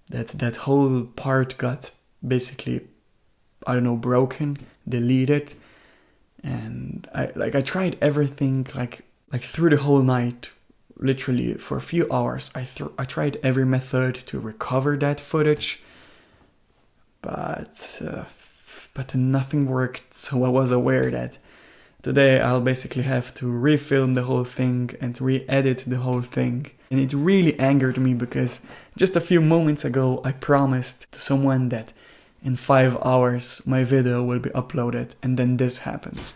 that whole part got basically, I don't know, broken, deleted. And I tried everything like through the whole night. Literally for a few hours, I tried every method to recover that footage, but nothing worked. So I was aware that today I'll basically have to refilm the whole thing and re-edit the whole thing. And it really angered me because just a few moments ago I promised to someone that in 5 hours my video will be uploaded, and then this happens.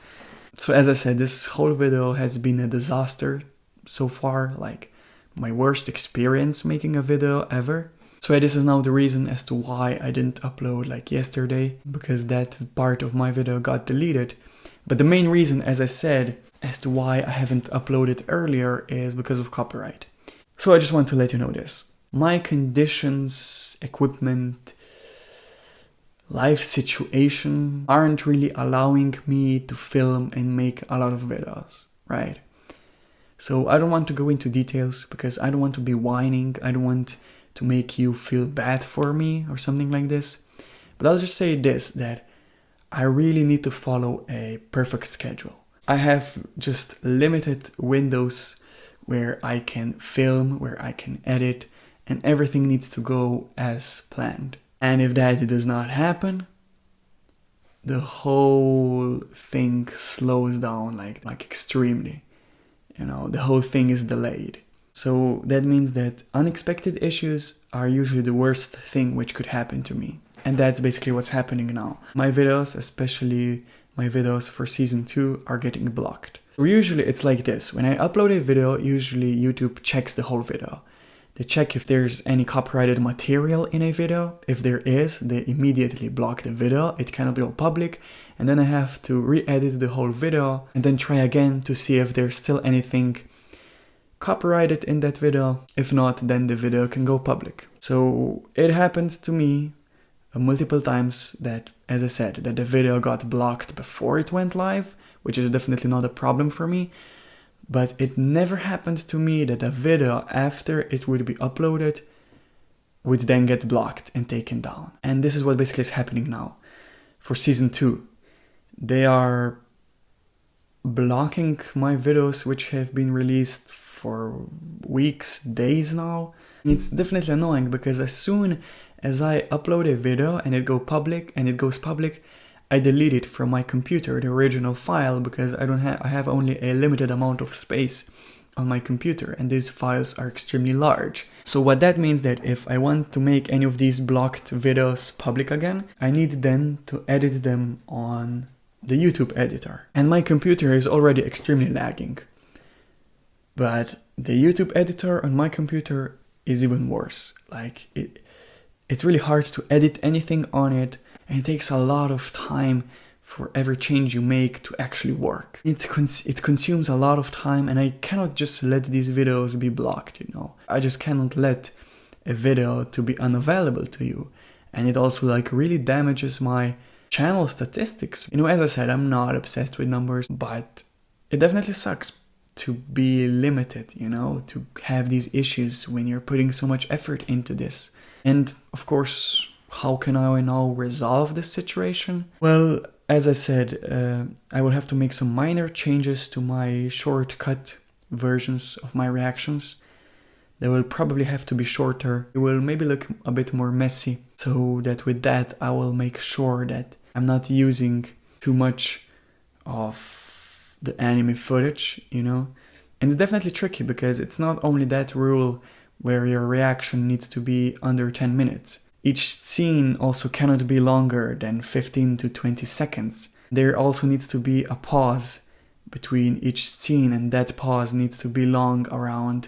So as I said, this whole video has been a disaster so far, like my worst experience making a video ever. So this is now the reason as to why I didn't upload like yesterday, because that part of my video got deleted. But the main reason, as I said, as to why I haven't uploaded earlier is because of copyright. So I just want to let you know this. My conditions, equipment, life situation aren't really allowing me to film and make a lot of videos, right? So I don't want to go into details because I don't want to be whining. I don't want to make you feel bad for me or something like this. But I'll just say this, that I really need to follow a perfect schedule. I have just limited windows where I can film, where I can edit, and everything needs to go as planned. And if that does not happen, the whole thing slows down like extremely. You know, the whole thing is delayed. So that means that unexpected issues are usually the worst thing which could happen to me. And that's basically what's happening now. My videos, especially my videos for season 2, are getting blocked. So usually it's like this. When I upload a video, usually YouTube checks the whole video. They check if there's any copyrighted material in a video. If there is, they immediately block the video. It cannot go public. And then I have to re-edit the whole video and then try again to see if there's still anything copyrighted in that video. If not, then the video can go public. So it happened to me multiple times that, as I said, that the video got blocked before it went live, which is definitely not a problem for me. But it never happened to me that a video after it would be uploaded would then get blocked and taken down. And this is what basically is happening now. For season 2, they are blocking my videos which have been released for weeks, days now. And it's definitely annoying because as soon as I upload a video and it goes public, I delete it from my computer, the original file, because I have only a limited amount of space on my computer, and these files are extremely large. So what that means that if I want to make any of these blocked videos public again, I need then to edit them on the YouTube editor. And my computer is already extremely lagging. But the YouTube editor on my computer is even worse. Like it's really hard to edit anything on it. And it takes a lot of time for every change you make to actually work. It consumes a lot of time, and I cannot just let these videos be blocked, you know. I just cannot let a video to be unavailable to you. And it also like really damages my channel statistics. You know, as I said, I'm not obsessed with numbers, but it definitely sucks to be limited, you know, to have these issues when you're putting so much effort into this. And of course, how can I now resolve this situation? Well, as I said, I will have to make some minor changes to my shortcut versions of my reactions. They will probably have to be shorter. It will maybe look a bit more messy, so that with that I will make sure that I'm not using too much of the anime footage, you know. And it's definitely tricky because it's not only that rule where your reaction needs to be under 10 minutes. Each scene also cannot be longer than 15 to 20 seconds. There also needs to be a pause between each scene, and that pause needs to be long, around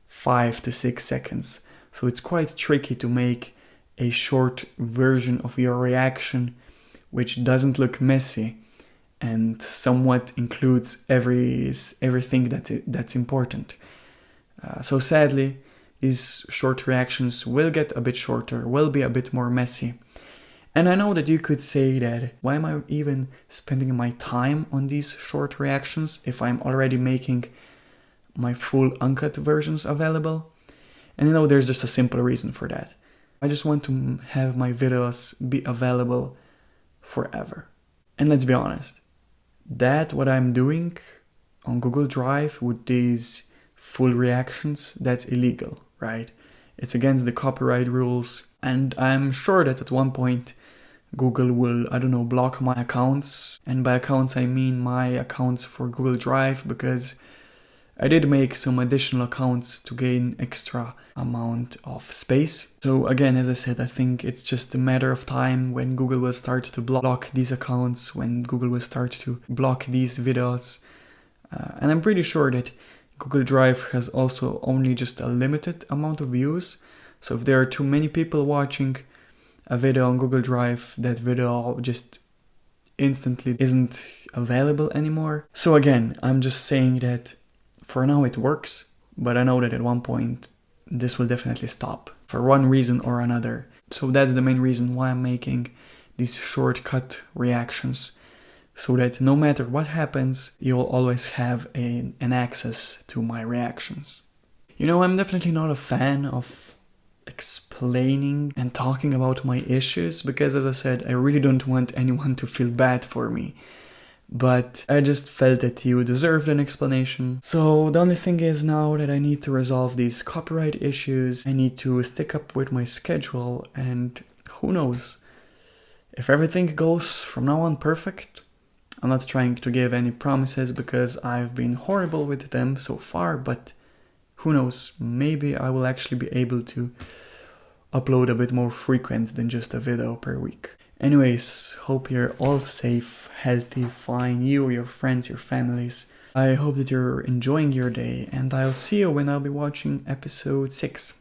5 to 6 seconds. So it's quite tricky to make a short version of your reaction which doesn't look messy and somewhat includes everything that's important. So sadly, these short reactions will get a bit shorter, will be a bit more messy. And I know that you could say that, why am I even spending my time on these short reactions if I'm already making my full uncut versions available? And I know there's just a simple reason for that. I just want to have my videos be available forever. And let's be honest, what I'm doing on Google Drive with these full reactions, that's illegal, right? It's against the copyright rules, and I'm sure that at one point Google will, block my accounts. And by accounts I mean my accounts for Google Drive, because I did make some additional accounts to gain extra amount of space. So again, as I said, I think it's just a matter of time when Google will start to block these accounts, when Google will start to block these videos. And I'm pretty sure that Google Drive has also only just a limited amount of views. So if there are too many people watching a video on Google Drive, that video just instantly isn't available anymore. So again, I'm just saying that for now it works, but I know that at one point this will definitely stop for one reason or another. So that's the main reason why I'm making these shortcut reactions, so that no matter what happens, you'll always have an access to my reactions. You know, I'm definitely not a fan of explaining and talking about my issues, because as I said, I really don't want anyone to feel bad for me. But I just felt that you deserved an explanation. So the only thing is now that I need to resolve these copyright issues. I need to stick up with my schedule, and who knows, if everything goes from now on perfect. I'm not trying to give any promises because I've been horrible with them so far, but who knows, maybe I will actually be able to upload a bit more frequent than just a video per week. Anyways, hope you're all safe, healthy, fine, you, your friends, your families. I hope that you're enjoying your day, and I'll see you when I'll be watching episode 6.